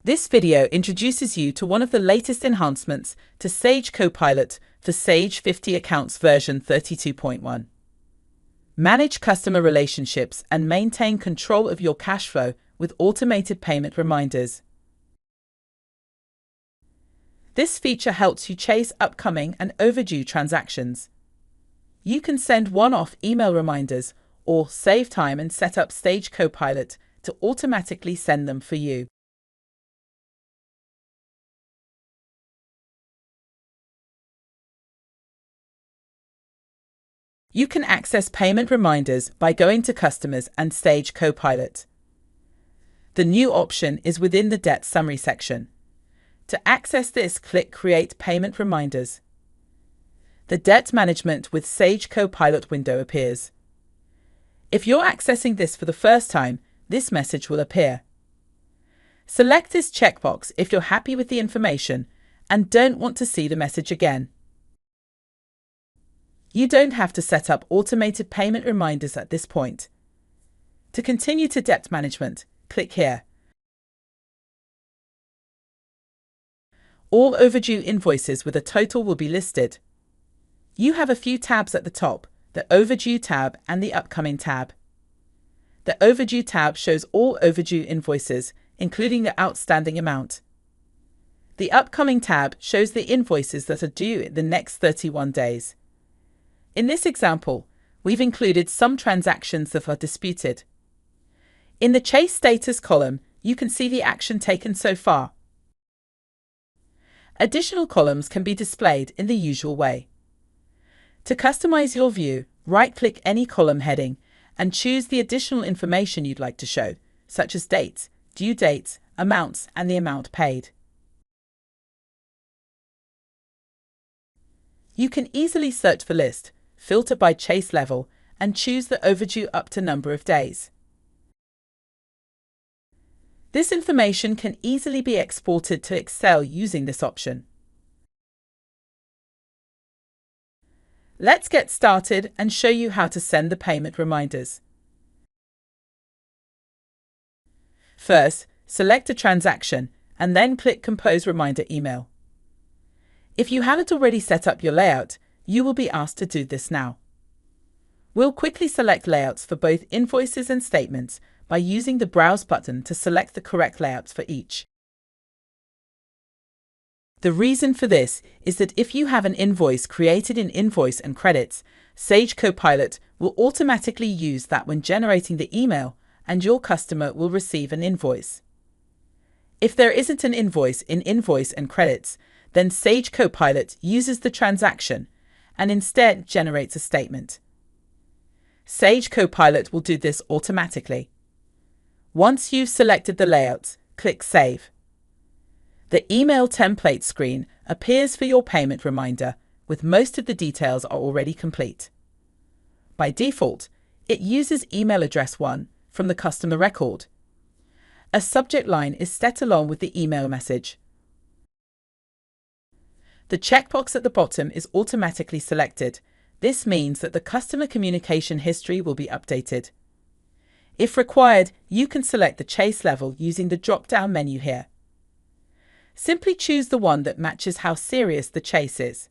This video introduces you to one of the latest enhancements to Sage Copilot for Sage 50 Accounts version 32.1. Manage customer relationships and maintain control of your cash flow with automated payment reminders. This feature helps you chase upcoming and overdue transactions. You can send one-off email reminders or save time and set up Sage Copilot to automatically send them for you. You can access payment reminders by going to Customers and Sage Copilot. The new option is within the Debt Summary section. To access this, click Create Payment Reminders. The Debt Management with Sage Copilot window appears. If you're accessing this for the first time, this message will appear. Select this checkbox if you're happy with the information and don't want to see the message again. You don't have to set up automated payment reminders at this point. To continue to debt management, click here. All overdue invoices with a total will be listed. You have a few tabs at the top, the Overdue tab and the Upcoming tab. The Overdue tab shows all overdue invoices, including the outstanding amount. The Upcoming tab shows the invoices that are due in the next 31 days. In this example, we've included some transactions that are disputed. In the Chase Status column, you can see the action taken so far. Additional columns can be displayed in the usual way. To customize your view, right-click any column heading and choose the additional information you'd like to show, such as dates, due dates, amounts, and the amount paid. You can easily search the list, filter by chase level, and choose the overdue up to number of days. This information can easily be exported to Excel using this option. Let's get started and show you how to send the payment reminders. First, select a transaction and then click Compose Reminder Email. If you haven't already set up your layout, you will be asked to do this now. We'll quickly select layouts for both invoices and statements by using the Browse button to select the correct layouts for each. The reason for this is that if you have an invoice created in Invoice and Credits, Sage Copilot will automatically use that when generating the email, and your customer will receive an invoice. If there isn't an invoice in Invoice and Credits, then Sage Copilot uses the transaction and instead generates a statement. Sage Copilot will do this automatically. Once you've selected the layouts, click Save. The email template screen appears for your payment reminder, with most of the details are already complete. By default, it uses email address 1 from the customer record. A subject line is set along with the email message. The checkbox at the bottom is automatically selected. This means that the customer communication history will be updated. If required, you can select the chase level using the drop-down menu here. Simply choose the one that matches how serious the chase is.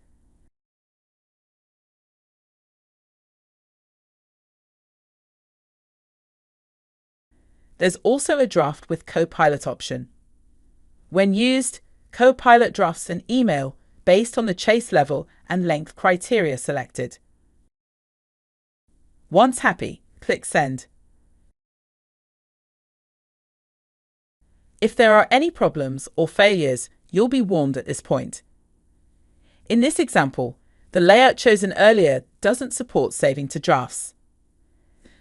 There's also a Draft with Copilot option. When used, Copilot drafts an email based on the chase level and length criteria selected. Once happy, click Send. If there are any problems or failures, you'll be warned at this point. In this example, the layout chosen earlier doesn't support saving to drafts.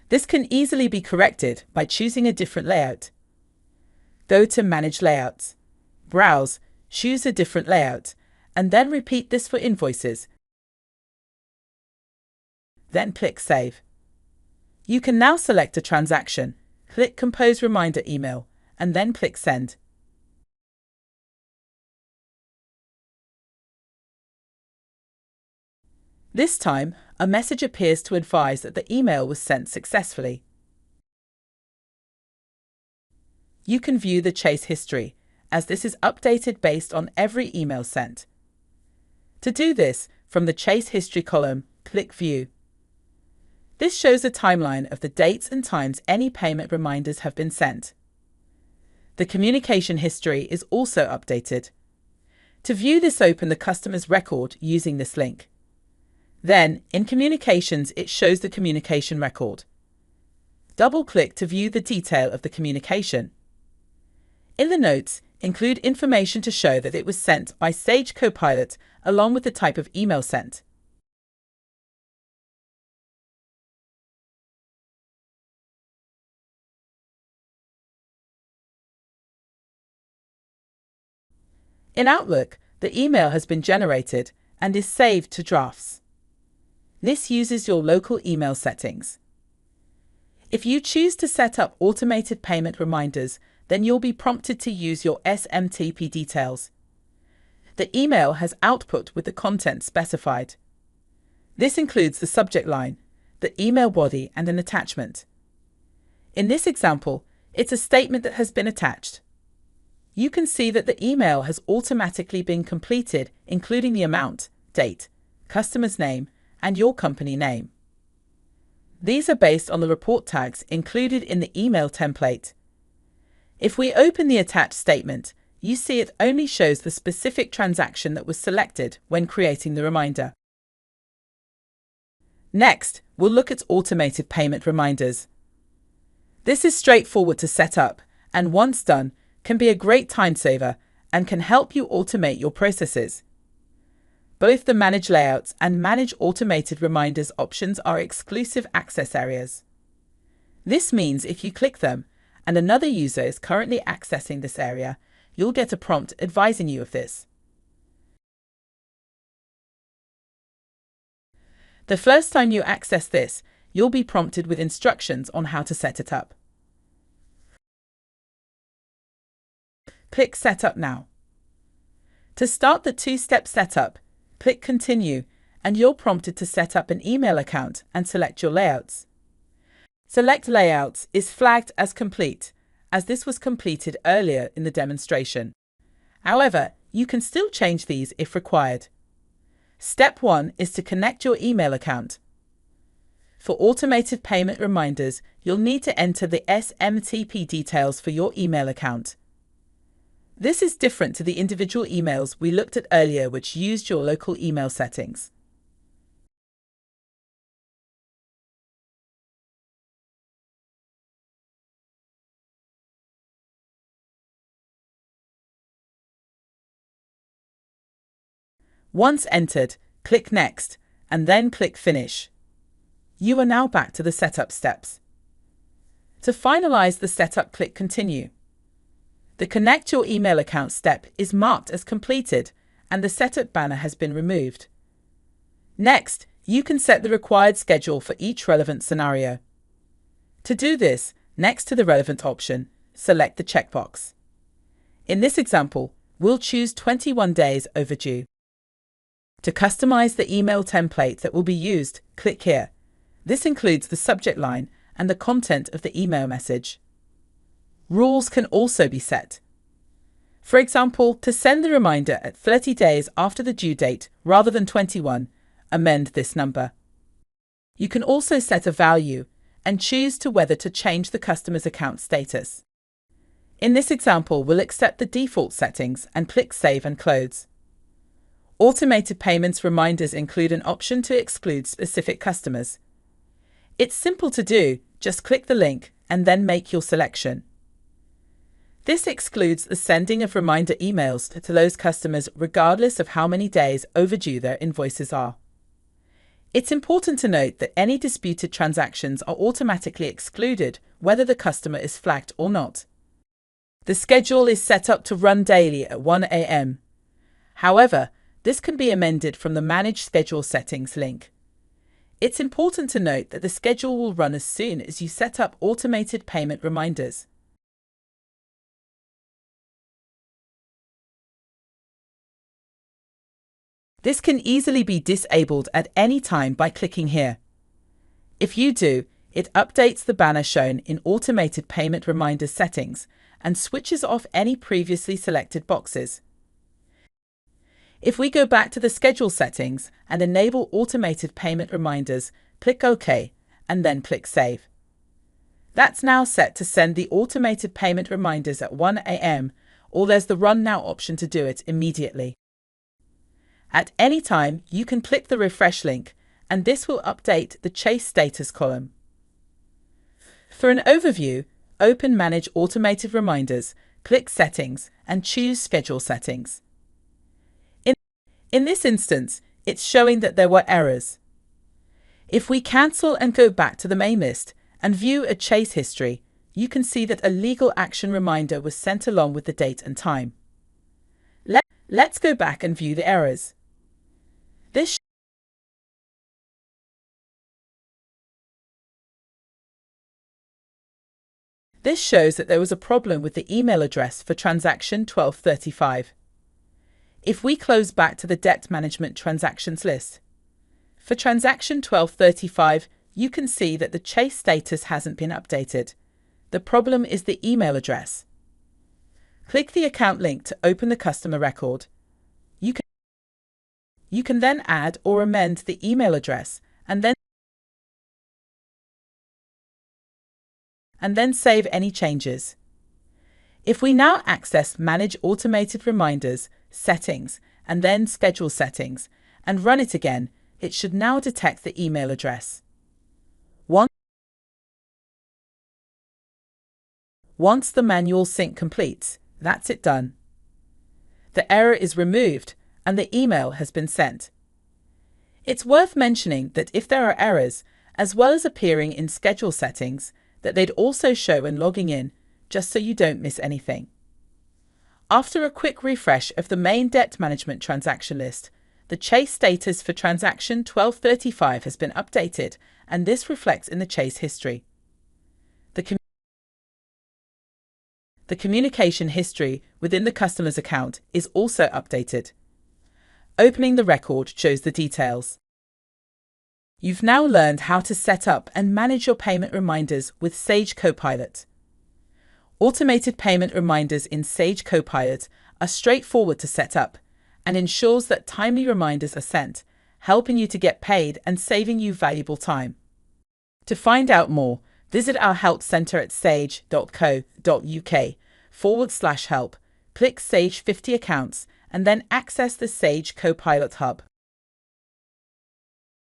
This can easily be corrected by choosing a different layout. Go to Manage Layouts, browse, choose a different layout, and then repeat this for invoices. Then click Save. You can now select a transaction, click Compose Reminder Email, and then click Send. This time, a message appears to advise that the email was sent successfully. You can view the chase history as this is updated based on every email sent. To do this, from the Chase History column, click View. This shows a timeline of the dates and times any payment reminders have been sent. The communication history is also updated. To view this, open the customer's record using this link. Then, in Communications, it shows the communication record. Double-click to view the detail of the communication. In the notes, include information to show that it was sent by Sage Copilot along with the type of email sent. In Outlook, the email has been generated and is saved to drafts. This uses your local email settings. If you choose to set up automated payment reminders, then you'll be prompted to use your SMTP details. The email has output with the content specified. This includes the subject line, the email body, and an attachment. In this example, it's a statement that has been attached. You can see that the email has automatically been completed, including the amount, date, customer's name, and your company name. These are based on the report tags included in the email template. If we open the attached statement, you see it only shows the specific transaction that was selected when creating the reminder. Next, we'll look at automated payment reminders. This is straightforward to set up, and once done, can be a great time saver and can help you automate your processes. Both the Manage Layouts and Manage Automated Reminders options are exclusive access areas. This means if you click them and another user is currently accessing this area, you'll get a prompt advising you of this. The first time you access this, you'll be prompted with instructions on how to set it up. Click Setup Now. To start the two-step setup, click Continue, and you're prompted to set up an email account and select your layouts. Select Layouts is flagged as complete, as this was completed earlier in the demonstration. However, you can still change these if required. Step 1 is to connect your email account. For automated payment reminders, you'll need to enter the SMTP details for your email account. This is different to the individual emails we looked at earlier, which used your local email settings. Once entered, click Next, and then click Finish. You are now back to the setup steps. To finalize the setup, click Continue. The Connect Your Email Account step is marked as completed, and the setup banner has been removed. Next, you can set the required schedule for each relevant scenario. To do this, next to the relevant option, select the checkbox. In this example, we'll choose 21 days overdue. To customize the email template that will be used, click here. This includes the subject line and the content of the email message. Rules can also be set. For example, to send the reminder at 30 days after the due date rather than 21, amend this number. You can also set a value and choose to whether to change the customer's account status. In this example, we'll accept the default settings and click Save and Close. Automated payments reminders include an option to exclude specific customers. It's simple to do, just click the link and then make your selection. This excludes the sending of reminder emails to those customers regardless of how many days overdue their invoices are. It's important to note that any disputed transactions are automatically excluded whether the customer is flagged or not. The schedule is set up to run daily at 1 a.m. However, this can be amended from the Manage Schedule Settings link. It's important to note that the schedule will run as soon as you set up automated payment reminders. This can easily be disabled at any time by clicking here. If you do, it updates the banner shown in Automated Payment Reminders settings and switches off any previously selected boxes. If we go back to the schedule settings and enable automated payment reminders, click OK and then click Save. That's now set to send the automated payment reminders at 1 a.m., or there's the Run Now option to do it immediately. At any time, you can click the refresh link, and this will update the Chase status column. For an overview, open Manage Automated Reminders, click Settings, and choose Schedule Settings. In this instance, it's showing that there were errors. If we cancel and go back to the main list and view a Chase history, you can see that a legal action reminder was sent along with the date and time. Let's go back and view the errors. This shows that there was a problem with the email address for transaction 1235. If we close back to the Debt Management Transactions list, for transaction 1235, you can see that the Chase status hasn't been updated. The problem is the email address. Click the account link to open the customer record. You can then add or amend the email address and then save any changes. If we now access Manage Automated Reminders, Settings, and then Schedule Settings, and run it again, it should now detect the email address. Once the manual sync completes, that's it done. The error is removed and the email has been sent. It's worth mentioning that if there are errors, as well as appearing in schedule settings, that they'd also show when logging in, just so you don't miss anything. After a quick refresh of the main debt management transaction list, the Chase status for transaction 1235 has been updated, and this reflects in the Chase history. The communication history within the customer's account is also updated. Opening the record shows the details. You've now learned how to set up and manage your payment reminders with Sage Copilot. Automated payment reminders in Sage Copilot are straightforward to set up and ensures that timely reminders are sent, helping you to get paid and saving you valuable time. To find out more, visit our help center at sage.co.uk/help, click Sage 50 accounts, and then access the Sage Copilot Hub.